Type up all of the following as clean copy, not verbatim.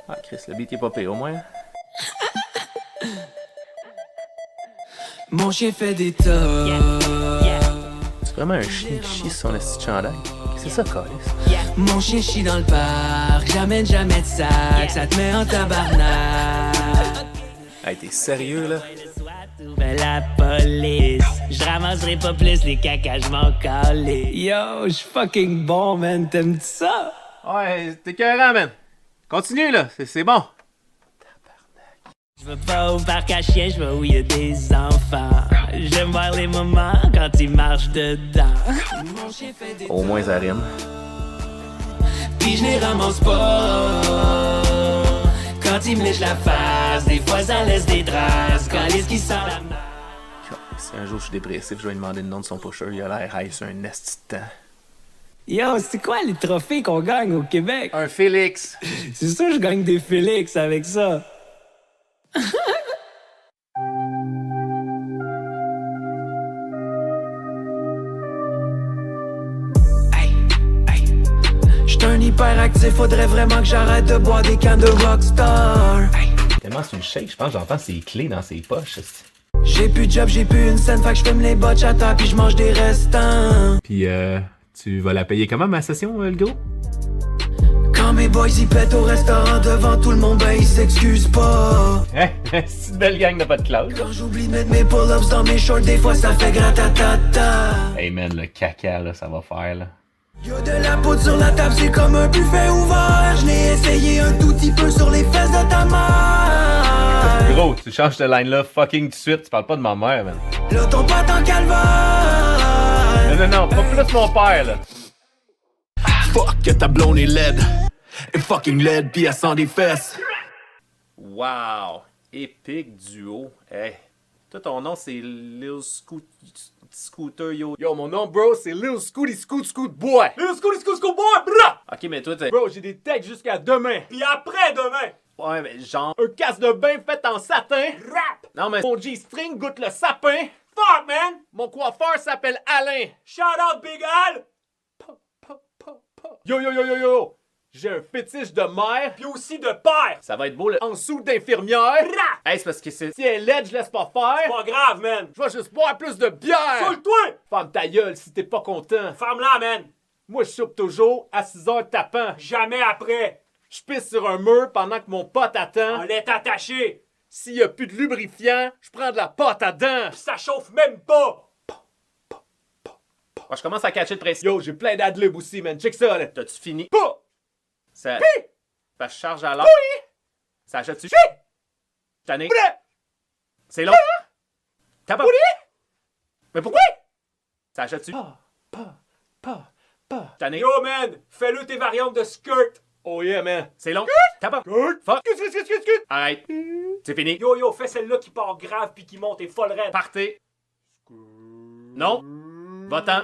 Ah, Chris, le beat est pas pire au moins. Mon chien fait des tas. C'est vraiment un chien qui chie sur son esti de chandail. C'est ça, Calis. Mon chien chie dans le parc, j'amène jamais de sac, ça te met en tabarnak. Hey, t'es sérieux, là? Ben la police, je ramasserai pas plus les cacas, je m'en calais. Yo, j'suis fucking bon, man, t'aimes-tu ça? Ouais, t'es cohérent, man. Continue, là, c'est bon. Je vais pas au parc à chiens, je vais où y a des enfants. J'aime voir les moments quand ils marchent dedans. Mon chien fait des Au moins, ça rime. puis je les ramasse pas. Quand ils me lèchent la face, des fois ça laisse des traces. Quand les qui sent la main. Si un jour je suis dépressif, je vais lui demander le nom de son pusher. Il a l'air high sur un esti de temps. Yo, c'est quoi les trophées qu'on gagne au Québec? Un Félix. C'est sûr je gagne des Félix avec ça. J'suis un hyperactif, faudrait vraiment que j'arrête de boire des cannes de Rockstar. Tellement c'est une shake, je pense que j'entends ses clés dans ses poches. J'ai plus de job, j'ai plus une scène, fait que j'fume les botches à terre puis j'mange des restants. Puis, tu vas la payer comment, ma session, le gros? Quand mes boys y pètent au restaurant devant tout le monde, ben ils s'excusent pas. C'est une belle gang de pas de classe. Quand j'oublie de mettre mes pull-ups dans mes shorts, des fois ça fait gratatata. Hey man, le caca, là, ça va faire, là. Y'a de la poudre sur la table, c'est comme un buffet ouvert. Je l'ai essayé un tout petit peu sur les fesses de ta mère. Gros, tu changes de line là fucking tout de suite, tu parles pas de ma mère, man. Là ton pote en calvaire. Non, pas plus mon père, là. Fuck que ta blonde est laide. Et fucking laide pis elle sent des fesses. Wow! Épique duo. Hey. Toi, ton nom, c'est Lil Scooter, yo. Yo, mon nom, bro, c'est Lil Scooty Scoot Boy. Lil Scooty Scoot Boy, bra! Ok, mais toi, t'es... Bro, j'ai des textes jusqu'à demain. Puis après demain. Ouais, mais genre... Un casse de bain fait en satin. Rap! Non, mais mon G-string goûte le sapin. Fuck, man! Mon coiffeur s'appelle Alain. Shout out Big Al! Yo! J'ai un fétiche de mère. Puis aussi de père. Ça va être beau, là. En dessous d'infirmière. Rap! Hey, c'est parce que si elle est laide, je laisse pas faire. Pas grave, man. Je vais juste boire plus de bière. Saoule-toi! Ferme ta gueule si t'es pas content. Ferme-la, man. Moi, je soupe toujours à 6 heures tapant. Jamais après. Je pisse sur un mur pendant que mon pote attend. On est attaché. S'il y a plus de lubrifiant, je prends de la pâte à dents. Puis ça chauffe même pas. Je commence à catcher le principe. Yo, j'ai plein d'adlibs aussi, man. Check ça, là. T'as-tu fini? Pas. Ça... Pi. Ça charge à l'heure. Oui. Ça achète-tu? Chi. Tanné. Bra. C'est long. T'as pas... Oui. Mais pourquoi? Ça achète-tu? Pas. Tanné. Yo, man. Fais-le tes variantes de skirt. Oh yeah, man. C'est long. T'as pas... Skirt. Fuck. Scut. Arrête. C'est fini. Yo, fais celle-là qui part grave puis qui monte et folle raide. Partez. Non. Va-t'en.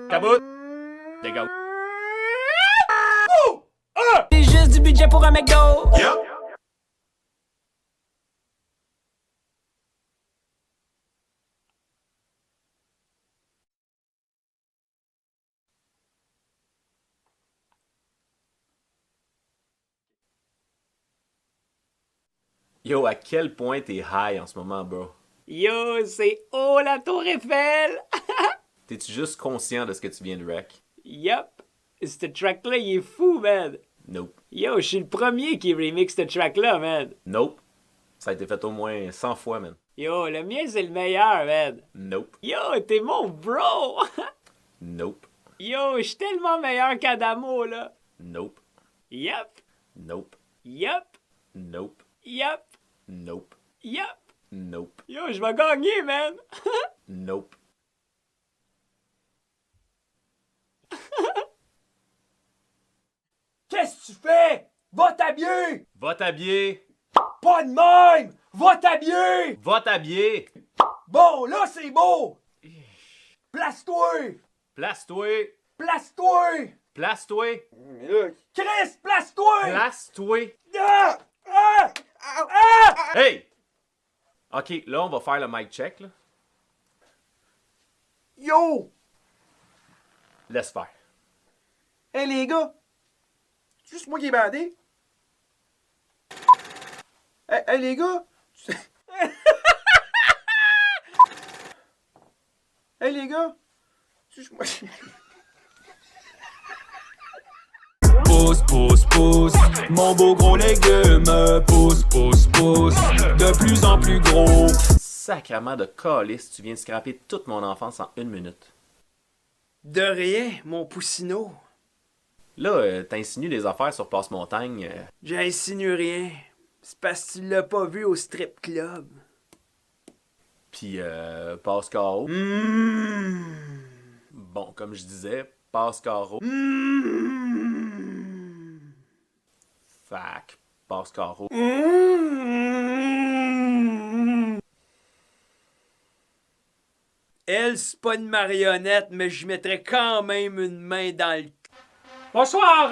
Taboute. Dégage. C'est juste du budget pour un McDo. Yo, à quel point t'es high en ce moment, bro? Yo, c'est haut la tour Eiffel. T'es-tu juste conscient de ce que tu viens de wreck? Yup. Ce track-là, il est fou, man. Nope. Yo, je suis le premier qui remix ce track-là, man. Nope. Ça a été fait au moins 100 fois, man. Yo, le mien, c'est le meilleur, man. Nope. Yo, t'es mon bro. Nope. Yo, je suis tellement meilleur qu'Adamo, là. Nope. Yup. Nope. Yup. Nope. Yup. Nope. Yup. Nope. Yo, je vais gagner, man. Nope. Qu'est-ce que tu fais? Va t'habiller! Va t'habiller. Pas de même! Va t'habiller! Va t'habiller. Bon, là, c'est beau! Place-toi! Place-toi. Place-toi! Place-toi. Mais là, Chris, place-toi! Place-toi. Ah! Ah! Ah! Hey! Ok, là, on va faire le mic check, là. Yo! Laisse faire. Hey, les gars! C'est juste moi qui est bandé? Hey, les gars! Hey, les gars! Pousse, pousse, pousse, mon beau gros légume. Pousse, pousse, pousse, de plus en plus gros. Sacrement de calice, tu viens de scraper toute mon enfance en 1 minute. De rien, mon poussineau. Là, t'insinues des affaires sur Passe-Montagne. J'insinue rien. C'est parce que tu l'as pas vu au strip club. Puis, Passe-Carreau. Bon, comme je disais, Passe-Carreau. Fac, Passe-Carreau. Elle, c'est pas une marionnette, mais je mettrais quand même une main dans le... Bonsoir,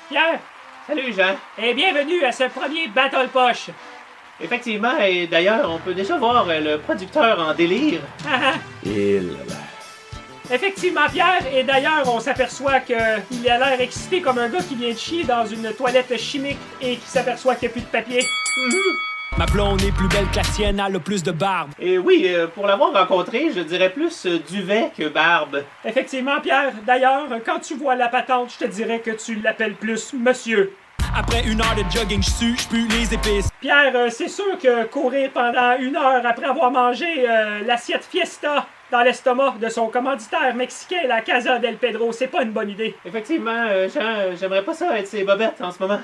Pierre, Salut Jean. et bienvenue à ce premier Battle Poche. Effectivement, et d'ailleurs, on peut déjà voir le producteur en délire. Et là là. Effectivement, Pierre, et d'ailleurs, on s'aperçoit qu'il a l'air excité comme un gars qui vient de chier dans une toilette chimique et qui s'aperçoit qu'il n'y a plus de papier. Ma blonde est plus belle que la sienne, elle a plus de barbe. Et oui, pour l'avoir rencontré, je dirais plus duvet que barbe. Effectivement, Pierre, d'ailleurs, quand tu vois la patente, je te dirais que tu l'appelles plus monsieur. Après 1 heure de jogging, je pue les épices. Pierre, c'est sûr que courir pendant 1 heure après avoir mangé l'assiette Fiesta dans l'estomac de son commanditaire mexicain, la Casa del Pedro, c'est pas une bonne idée. Effectivement, Jean, j'aimerais pas ça être ses bobettes en ce moment.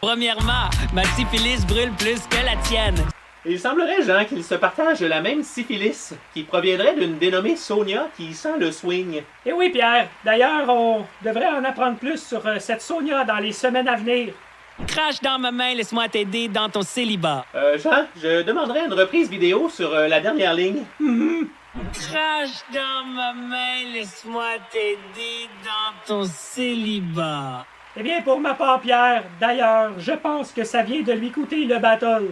Premièrement, ma syphilis brûle plus que la tienne. Il semblerait, Jean, qu'ils se partagent la même syphilis, qui proviendrait d'une dénommée Sonia qui sent le swing. Et oui, Pierre, d'ailleurs, on devrait en apprendre plus sur cette Sonia dans les semaines à venir. Crache dans ma main, laisse-moi t'aider dans ton célibat. Jean, je demanderais une reprise vidéo sur la dernière ligne. Crache dans ma main, laisse-moi t'aider dans ton célibat. Eh bien, pour ma part, Pierre, d'ailleurs, je pense que ça vient de lui coûter le battle.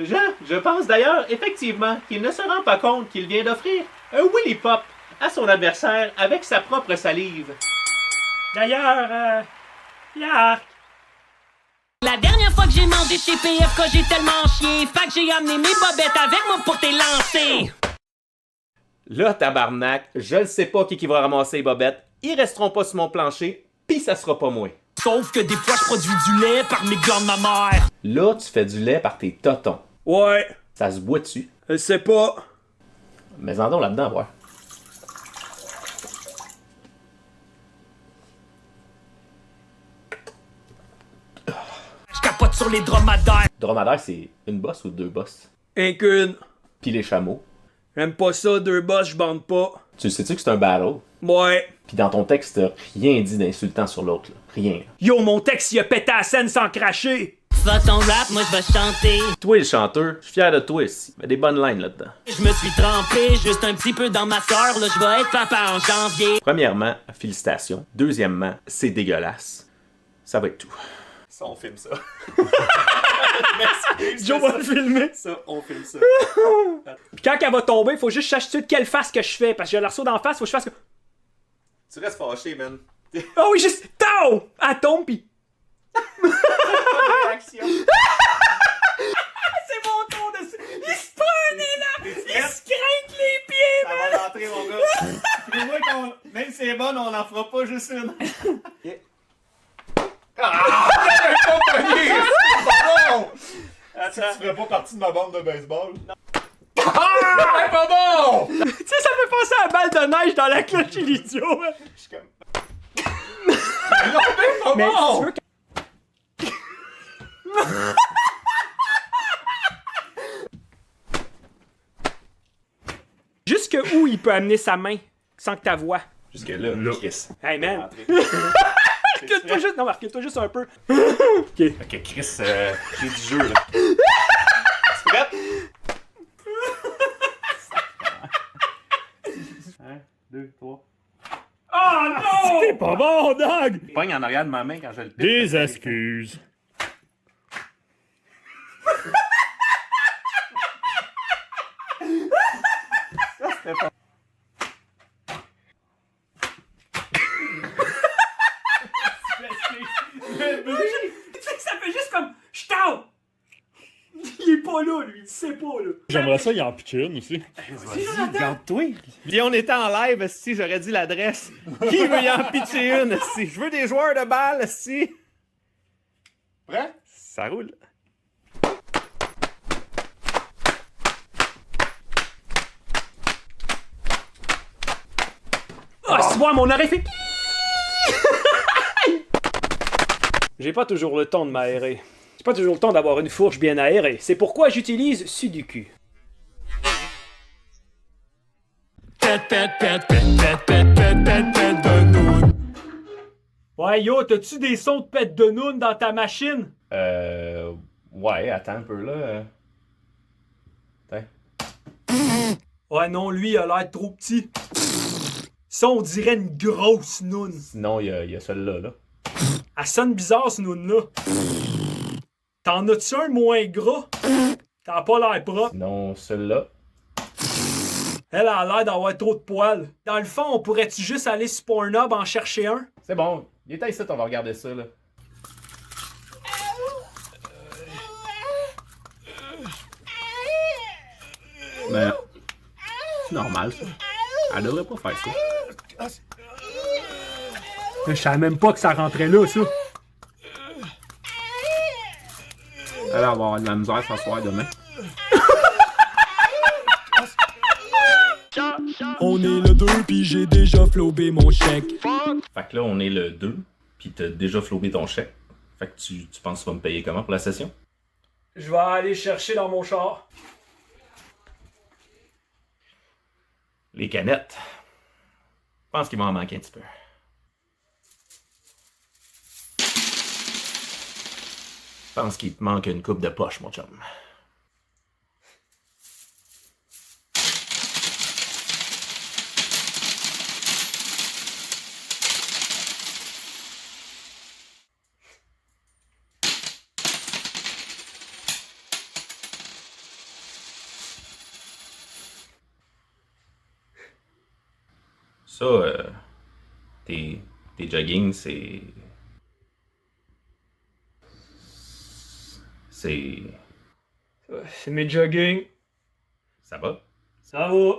Jean, je pense d'ailleurs, effectivement, qu'il ne se rend pas compte qu'il vient d'offrir un Willy Pop à son adversaire avec sa propre salive. D'ailleurs, Pierre, La dernière fois que j'ai mangé chez PFK, j'ai tellement chié. Fait que j'ai amené mes bobettes avec moi pour t'élancer. Là, tabarnak, je le sais pas qui va ramasser les bobettes. Ils resteront pas sur mon plancher, pis ça sera pas moi. Sauf que des fois, je produis du lait par mes glandes de ma mère. Là, tu fais du lait par tes totons. Ouais, Ça se boit dessus. je sais pas. Mais en donc là-dedans, ouais. Je capote sur les dromadaires. Dromadaire, c'est une bosse ou 2 bosses? Un qu'une. Pis les chameaux. J'aime pas ça, 2 boss, je bande pas. Tu sais-tu que c'est un battle? Ouais. Pis dans ton texte, t'as rien dit d'insultant sur l'autre, là. Rien. Yo, mon texte, il a pété la scène sans cracher. Va ton rap, moi je vais chanter. Toi, le chanteur, je suis fier de toi ici. Il y a des bonnes lines là-dedans. Je me suis trempé juste un petit peu dans ma sœur. Là, je vais être papa en janvier. Premièrement, félicitations. Deuxièmement, c'est dégueulasse. Ça va être tout. Ça, on filme ça. Joe va le filmer. Ça, on filme ça. puis quand elle va tomber, faut juste chercher de quelle face que je fais, parce que j'ai l'arceau d'en face, faut que je fasse que... Tu restes fâché, man. Oh oui, juste... Tao! Elle tombe, pis... Réaction. C'est mon tour de... Il se prenait là! Il se craque les pieds, Ça va rentrer, mon gars. Puis moi, même si c'est bon, on en fera pas juste une. Ah! Pas pogné! C'est pas bon! Attends. Tu ferais pas partie de ma bande de baseball? Non. Ah! C'est pas bon! Tu sais, ça fait penser à la balle de neige dans la cloche et l'idiot. Je suis comme... Non, mais pas Mais bon! si tu veux Jusque où il peut amener sa main sans que ta voix? Jusque là, Chris. Hey man! Recule-toi juste, non, mais recule-toi juste un peu. Ok. Ok, Chris, j'ai du jeu, là. Tu prête? 1, 2, 3. Oh non! T'es pas bon, Doug! Je pogne en arrière de ma main quand je le pique. Des excuses. Tu sais que ça fait juste comme... Je t'en! pas là, lui. Il sait pas, là. J'aimerais ça, il en pitcher une aussi. Vas-y, garde-toi. Puis on était en live, si j'aurais dit l'adresse. Qui veut y en pitcher une, si? Je veux des joueurs de balle, si. Prêt? Ça roule. Ah, c'est moi, mon oreille fait... J'ai pas toujours le temps de m'aérer. J'ai pas toujours le temps d'avoir une fourche bien aérée. C'est pourquoi j'utilise Sudoku. Ouais, yo, t'as-tu des sons de pète de noun dans ta machine? Ouais, attends un peu, là. Attends. Ouais, non, lui, il a l'air trop petit. Ça, on dirait une grosse noune. Sinon, il y a celle-là, là. Elle sonne bizarre, ce noune-là. T'en as-tu un moins gras? T'as pas l'air propre. Sinon, celle-là. Elle a l'air d'avoir trop de poils. Dans le fond, on pourrait-tu juste aller sur Pornhub en chercher un? C'est bon. Il est ici, on va regarder ça, là. Ben, c'est normal, ça. Elle devrait pas faire ça. Je savais même pas que ça rentrait là, ça. Elle va avoir de la misère ce soir demain. On est le 2 pis j'ai déjà flobé mon chèque. Fait que là, on est le 2, pis t'as déjà flobé ton chèque. Fait que tu penses que tu vas me payer comment pour la session? Je vais aller chercher dans mon char. Les canettes. Je pense qu'il va en manquer un petit peu. Je pense qu'il te manque une coupe de poche, mon chum. Ça, tes jogging, c'est... C'est mes jogging. Ça va? Ça va.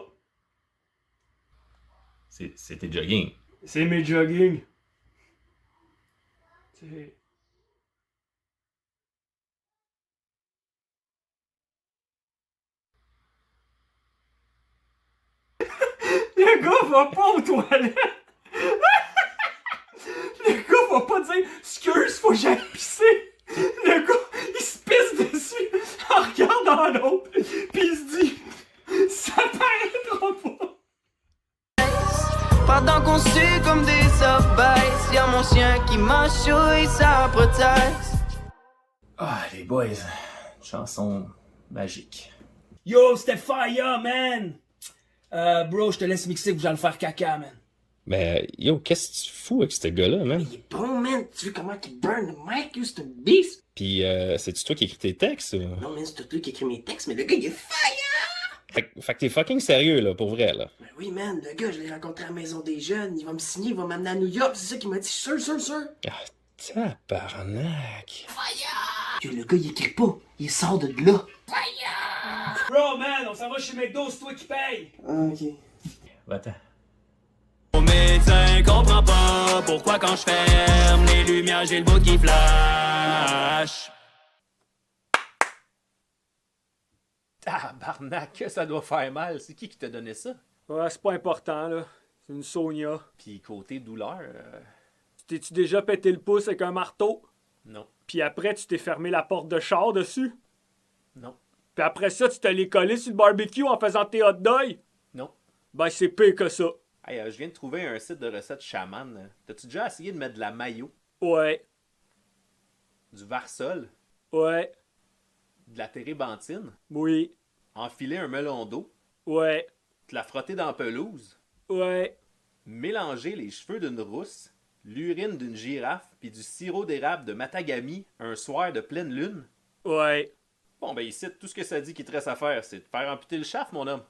C'est tes jogging. C'est mes jogging. C'est... Le gars va pas aux toilettes. Le gars va pas dire « Excuse, faut que j'aille pisser ». Le gars, il se pisse dessus en regardant l'autre. Pis il se dit « Ça paraîtra pas ». Pendant qu'on suit comme des abeilles, y'a mon chien qui m'enchouille sa prothèse. Ah, les boys. Une chanson magique. Yo, c'était fire, man! Bro, je te laisse mixer pour que j'aille faire caca, man. Mais yo, qu'est-ce que tu fous avec ce gars-là, man? Il est bon, man. Tu vois comment il burn le mic, yo, c'est un beast. Pis c'est-tu toi qui écris tes textes? Ou... Non, man, c'est toi qui écris mes textes, mais le gars, il est fire! Fait que t'es fucking sérieux, là, pour vrai, là. Ben oui, man, le gars, je l'ai rencontré à la Maison des Jeunes. Il va me signer, il va m'amener à New York. C'est ça qu'il m'a dit. Sûr. Ah, tabarnak. Yo, le gars, il écrit pas. Il sort de là. Bro, man, on s'en va chez McDo, c'est toi qui paye. Ah, ok. Va-t'en. Mon médecin comprend pas pourquoi quand je ferme les lumières j'ai le bout qui flash. Tabarnak, que ça doit faire mal. C'est qui t'a donné ça? Ouais, c'est pas important, là. C'est une Sonia. Puis côté douleur, T'es-tu déjà pété le pouce avec un marteau? non. Puis après, tu t'es fermé la porte de char dessus? Non. Puis après ça, tu t'es allé coller sur le barbecue en faisant tes hot dogs? Non. Ben, c'est pire que ça. Hey, je viens de trouver un site de recettes chaman. T'as-tu déjà essayé de mettre de la mayo, Ouais. du varsol, Ouais. de la térébenthine, Oui. enfiler un melon d'eau, Ouais. te la frotter dans la pelouse, Ouais. mélanger les cheveux d'une rousse, l'urine d'une girafe puis du sirop d'érable de Matagami un soir de pleine lune? Ouais. Bon, ben ici, tout ce que ça dit qu'il te reste à faire, c'est de faire amputer le shaft, mon homme.